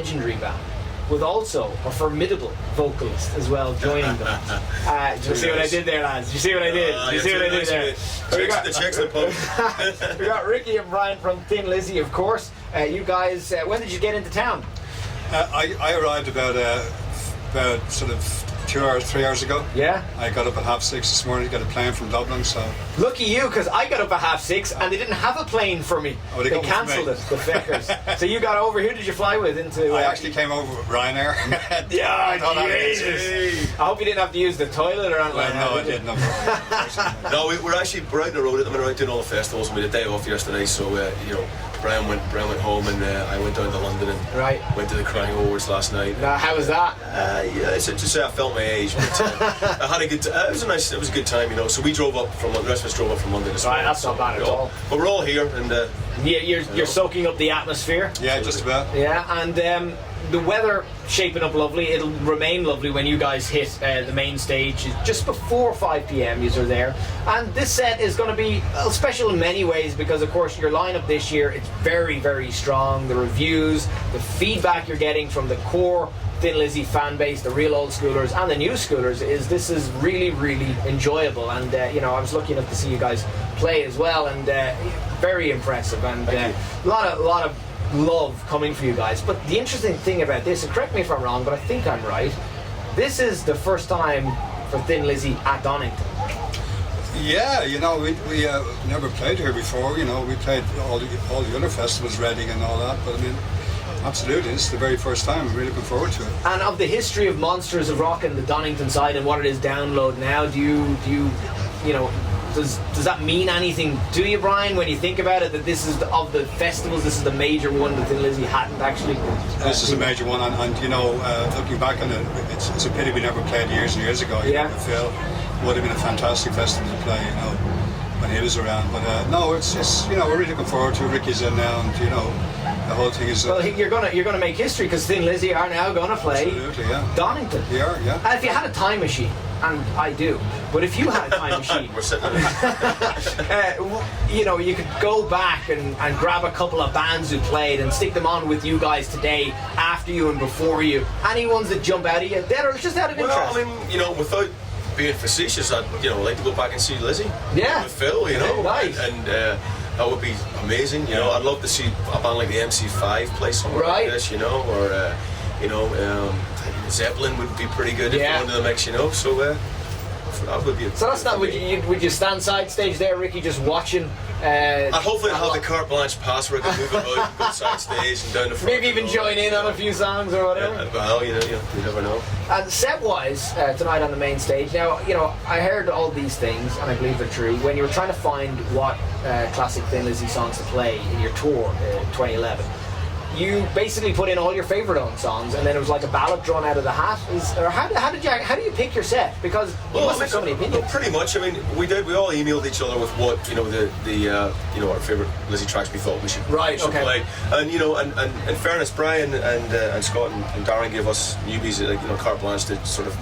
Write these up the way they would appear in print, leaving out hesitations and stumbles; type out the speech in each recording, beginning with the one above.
legendary band with also a formidable vocalist as well joining them. Did you see what I did there, lads? Did you see what I did? Did you see what I did there? The chicks in the pub. We got Ricky and Brian from Thin Lizzy, of course. You guys, when did you get into town? I arrived about sort of 3 hours ago. Yeah? I got up at 6:30 this morning to get a plane from Dublin, so... Lucky you, because I got up at 6:30 and they didn't have a plane for me. Oh, they cancelled it, the feckers. So you got over, who did you fly with into... I actually came over with Ryanair. Yeah, Jesus. I hope you didn't have to use the toilet or anything. No, I didn't. No, we're out on the road at the minute, we're doing all the festivals, and we had a day off yesterday, so, Brian went home and I went down to London and went to the Crying Awards last night. How was that? Yeah, it's just I felt my age, but I had a good. It was a good time, So we drove up from the rest of us drove up from London. Right, that's not bad at all. But we're all here, and you're soaking up the atmosphere. Yeah, just about. Yeah, and the weather shaping up lovely. It'll remain lovely when you guys hit the main stage just before 5 p.m. You're there, and this set is going to be special in many ways because, of course, your lineup this year it's very, very strong. The reviews, the feedback you're getting from the core Thin Lizzy fan base, the real old schoolers and the new schoolers this is really, really enjoyable. And I was lucky enough to see you guys play as well, and very impressive, and a lot of love coming for you guys. But the interesting thing about this, and correct me if I'm wrong, but I think I'm right, this is the first time for Thin Lizzy at Donington. Yeah, we never played here before. We played all the other festivals, Reading and all that, but I mean, absolutely, this is the very first time. I'm really looking forward to it. And of the history of Monsters of Rock and the Donington side and what it is download now, do you does that mean anything to you, Brian, when you think about it, that this is of the festivals, this is the major one that Thin Lizzy hadn't actually... This is a major one, and looking back on it, it's a pity we never played years and years ago. Phil would have been a fantastic festival to play, when he was around. But no, it's just, we're really looking forward to it. Ricky's in now, and the whole thing is... Well, you're gonna make history, because Thin Lizzy are now gonna play Donington. They are, yeah. And if you had a time machine, and I do, but if you had a time machine, we're sitting in you could go back and grab a couple of bands who played and stick them on with you guys today, after you and before you. Any ones that jump out of you that are just out of interest? Well, I mean, without being facetious, I'd like to go back and see Lizzy. Yeah. With Phil, Nice. and that would be amazing. I'd love to see a band like the MC5 play somewhere like this, or Zeppelin would be pretty good if they went to the mix, so that would be. So that's not. Would you stand side stage there, Ricky, just watching? I'd hopefully have the carte blanche pass where I can move about, go side stage and down the front. Maybe even join in on a few songs or whatever. Yeah, well, you never know. And set-wise, tonight on the main stage, now, I heard all these things, and I believe they're true, when you were trying to find what classic Thin Lizzy songs to play in your tour, 2011. You basically put in all your favourite own songs, and then it was like a ballot drawn out of the hat. How do you pick your set? Because you must have so many opinions. Pretty much. I mean, we all emailed each other with what our favourite Lizzy tracks we thought we should play. And in fairness, Brian and Scott and Darren gave us newbies carte blanche to sort of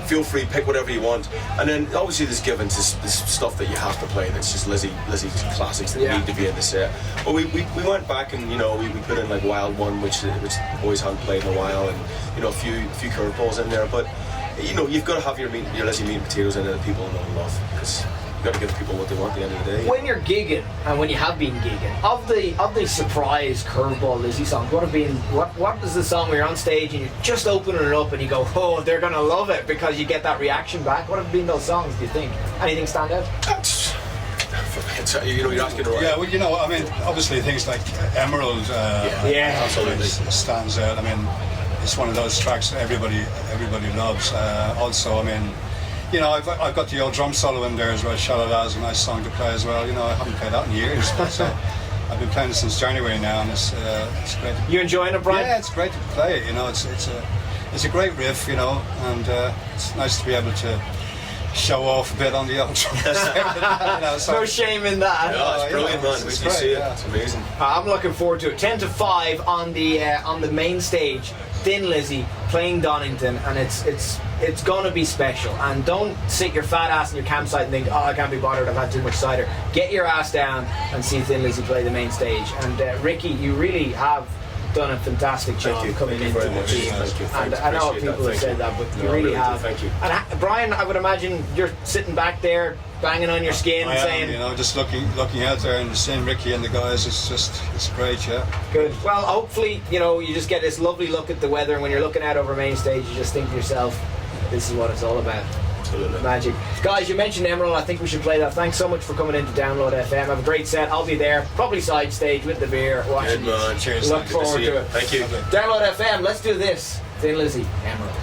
feel free, pick whatever you want. And then obviously there's given this stuff that you have to play that's just Lizzy classics that need to be in the set. But we went back and we put in like Wild One, which boys hadn't played in a while, and a few curveballs in there. But you've got to have your Lizzy meat and potatoes in it that people know and love, because you've got to give people what they want at the end of the day. When you're gigging, and when you have been gigging, of the surprise curveball Lizzy songs, what is the song where you're on stage and you're just opening it up and you go, oh, they're gonna love it, because you get that reaction back? What have been those songs, do you think? Anything stand out? You're asking the right. Yeah, well, I mean, obviously things like Emerald absolutely stands out. I mean, it's one of those tracks that everybody loves. Also, I mean, I've got the old drum solo in there as well. Shalala's a nice song to play as well. I haven't played that in years, but I've been playing it since January now, and it's great. You enjoying it, Brian? Yeah, it's great to play it. It's a great riff, and it's nice to be able to show off a bit on the old drums. No shame in that. Yeah, it's brilliant, man. It's great, it's amazing. I'm looking forward to it. 10 to 5 on the main stage. Thin Lizzy playing Donington, and it's gonna be special. And don't sit your fat ass in your campsite and think, oh, I can't be bothered, I've had too much cider. Get your ass down and see Thin Lizzy play the main stage. And Ricky, you really have done a fantastic job coming Thank you into very the much. team. Thank you. And Thanks. I know Appreciate people that. have said that, but No, you I really really do. have. Thank you. And Brian, I would imagine you're sitting back there, banging on your skin, I am, saying, you know, just looking out there and seeing Ricky and the guys. It's great, yeah. good. Well, hopefully, you know, you just get this lovely look at the weather, and when you're looking out over main stage, you just think to yourself, this is what it's all about. Absolutely. Magic. Guys, you mentioned Emerald. I think we should play that. Thanks so much for coming in to Download FM. Have a great set. I'll be there, probably side stage with the beer, watching Good man. you. Cheers. Look Thank you. forward to it. Thank you. Download FM. Let's do this. Thin Lizzy, Emerald.